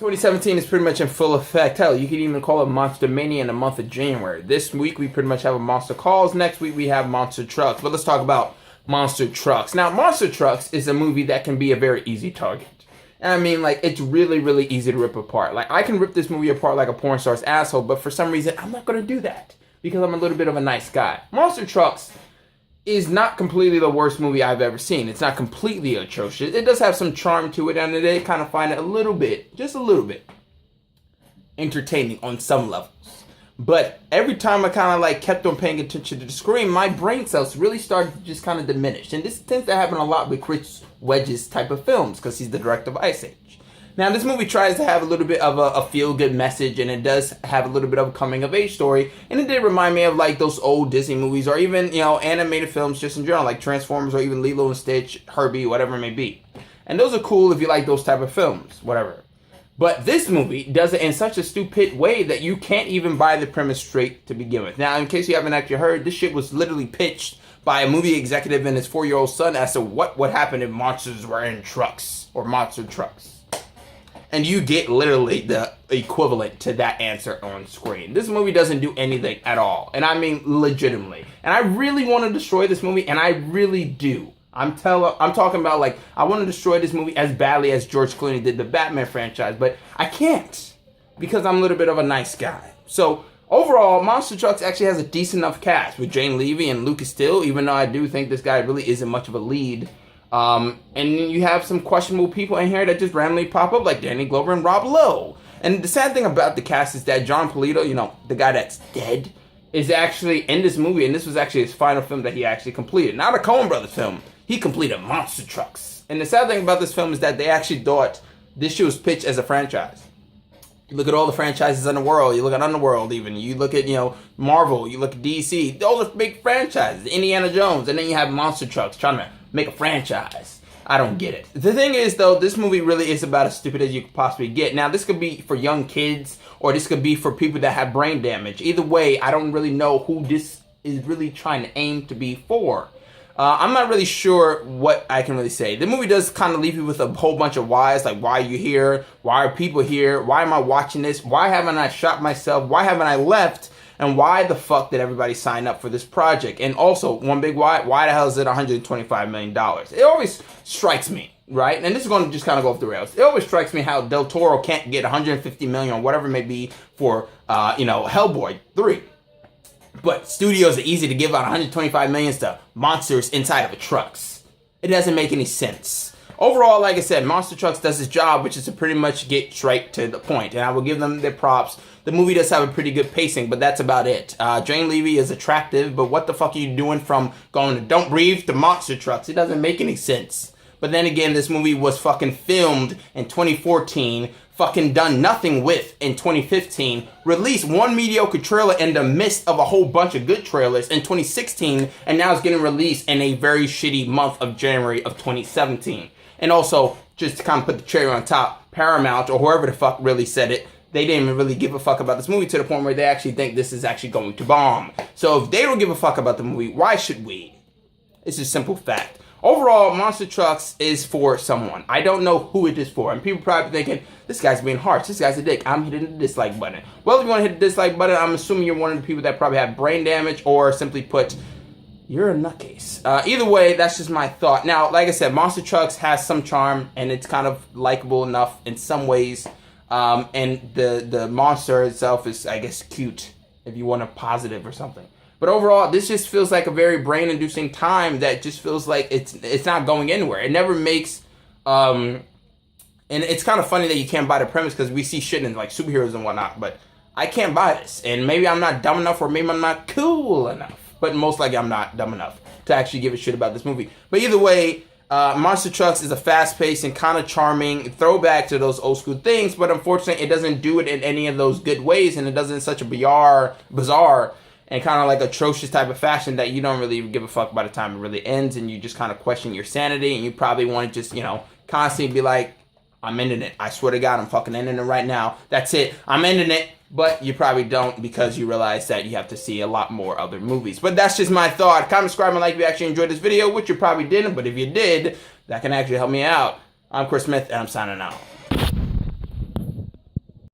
2017 is pretty much in full effect. Hell, you could even call it Monster Mania in the month of January. This week we pretty much have a Monster Calls. Next week we have Monster Trucks. But let's talk about Monster Trucks. Now, Monster Trucks is a movie that can be a very easy target. And I mean, like, it's really, really easy to rip apart. Like, I can rip this movie apart like a porn star's asshole, but for some reason, I'm not going to do that. Because I'm a little bit of a nice guy. Monster Trucks is not completely the worst movie I've ever seen. It's not completely atrocious. It does have some charm to it, and I kind of find it a little bit, just a little bit, entertaining on some levels. But every time I kind of like kept on paying attention to the screen, my brain cells really started to just kind of diminish. And this tends to happen a lot with Chris Wedge's type of films, because he's the director of Ice Age. Now, this movie tries to have a little bit of a feel-good message, and it does have a little bit of a coming-of-age story, and it did remind me of, like, those old Disney movies, or even, you know, animated films just in general, like Transformers, or even Lilo and Stitch, Herbie, whatever it may be. And those are cool if you like those type of films, whatever. But this movie does it in such a stupid way that you can't even buy the premise straight to begin with. Now, in case you haven't actually heard, this shit was literally pitched by a movie executive and his 4-year-old son as to what would happen if monsters were in trucks, or monster trucks. And you get literally the equivalent to that answer on screen. This movie doesn't do anything at all. And I mean legitimately. And I really want to destroy this movie, and I really do. I'm talking about, like, I want to destroy this movie as badly as George Clooney did the Batman franchise, but I can't because I'm a little bit of a nice guy. So overall, Monster Trucks actually has a decent enough cast with Jane Levy and Lucas Still, even though I do think this guy really isn't much of a lead. And you have some questionable people in here that just randomly pop up, like Danny Glover and Rob Lowe. And the sad thing about the cast is that John Polito, you know, the guy that's dead, is actually in this movie, and this was actually his final film that he actually completed. Not a Coen Brothers film. He completed Monster Trucks. And the sad thing about this film is that they actually thought this shit was pitched as a franchise. You look at all the franchises in the world. You look at Underworld even. You look at, you know, Marvel. You look at DC. Those are big franchises. Indiana Jones. And then you have Monster Trucks trying to make a franchise. I don't get it. The thing is, though, this movie really is about as stupid as you could possibly get. Now, this could be for young kids, or this could be for people that have brain damage. Either way, I don't really know who this is really trying to aim to be for. I'm not really sure what I can really say. The movie does kind of leave you with a whole bunch of whys, like why are you here? Why are people here? Why am I watching this? Why haven't I shot myself? Why haven't I left? And why the fuck did everybody sign up for this project? And also, one big why the hell is it $125 million? It always strikes me, right? And this is going to just kind of go off the rails. It always strikes me how Del Toro can't get $150 million or whatever it may be for, Hellboy 3. But studios are easy to give out $125 million to monsters inside of a trucks. It doesn't make any sense. Overall, like I said, Monster Trucks does its job, which is to pretty much get straight to the point. And I will give them their props. The movie does have a pretty good pacing, but that's about it. Jane Levy is attractive, but what the fuck are you doing from going to Don't Breathe to Monster Trucks? It doesn't make any sense. But then again, this movie was fucking filmed in 2014, fucking done nothing with in 2015, released one mediocre trailer in the midst of a whole bunch of good trailers in 2016, and now it's getting released in a very shitty month of January of 2017. And also, just to kind of put the cherry on top, Paramount, or whoever the fuck really said it, they didn't even really give a fuck about this movie to the point where they actually think this is actually going to bomb. So if they don't give a fuck about the movie, why should we? It's a simple fact. Overall, Monster Trucks is for someone. I don't know who it is for. And people probably thinking, this guy's being harsh. This guy's a dick. I'm hitting the dislike button. Well, if you want to hit the dislike button, I'm assuming you're one of the people that probably have brain damage, or simply put, you're a nutcase. Either way, that's just my thought. Now, like I said, Monster Trucks has some charm, and it's kind of likable enough in some ways. And the monster itself is, I guess, cute, if you want a positive or something. But overall, this just feels like a very brain-inducing time that just feels like it's not going anywhere. It never makes... and it's kind of funny that you can't buy the premise because we see shit in like superheroes and whatnot, but I can't buy this. And maybe I'm not dumb enough, or maybe I'm not cool enough. But most likely I'm not dumb enough to actually give a shit about this movie. But either way, Monster Trucks is a fast-paced and kind of charming throwback to those old-school things, but unfortunately it doesn't do it in any of those good ways, and it does it in such a bizarre and kind of like atrocious type of fashion that you don't really give a fuck by the time it really ends, and you just kind of question your sanity, and you probably want to just, constantly be like, I'm ending it. I swear to God, I'm fucking ending it right now. That's it. I'm ending it. But you probably don't, because you realize that you have to see a lot more other movies. But that's just my thought. Comment, subscribe, and like if you actually enjoyed this video, which you probably didn't. But if you did, that can actually help me out. I'm Chris Smith, and I'm signing out.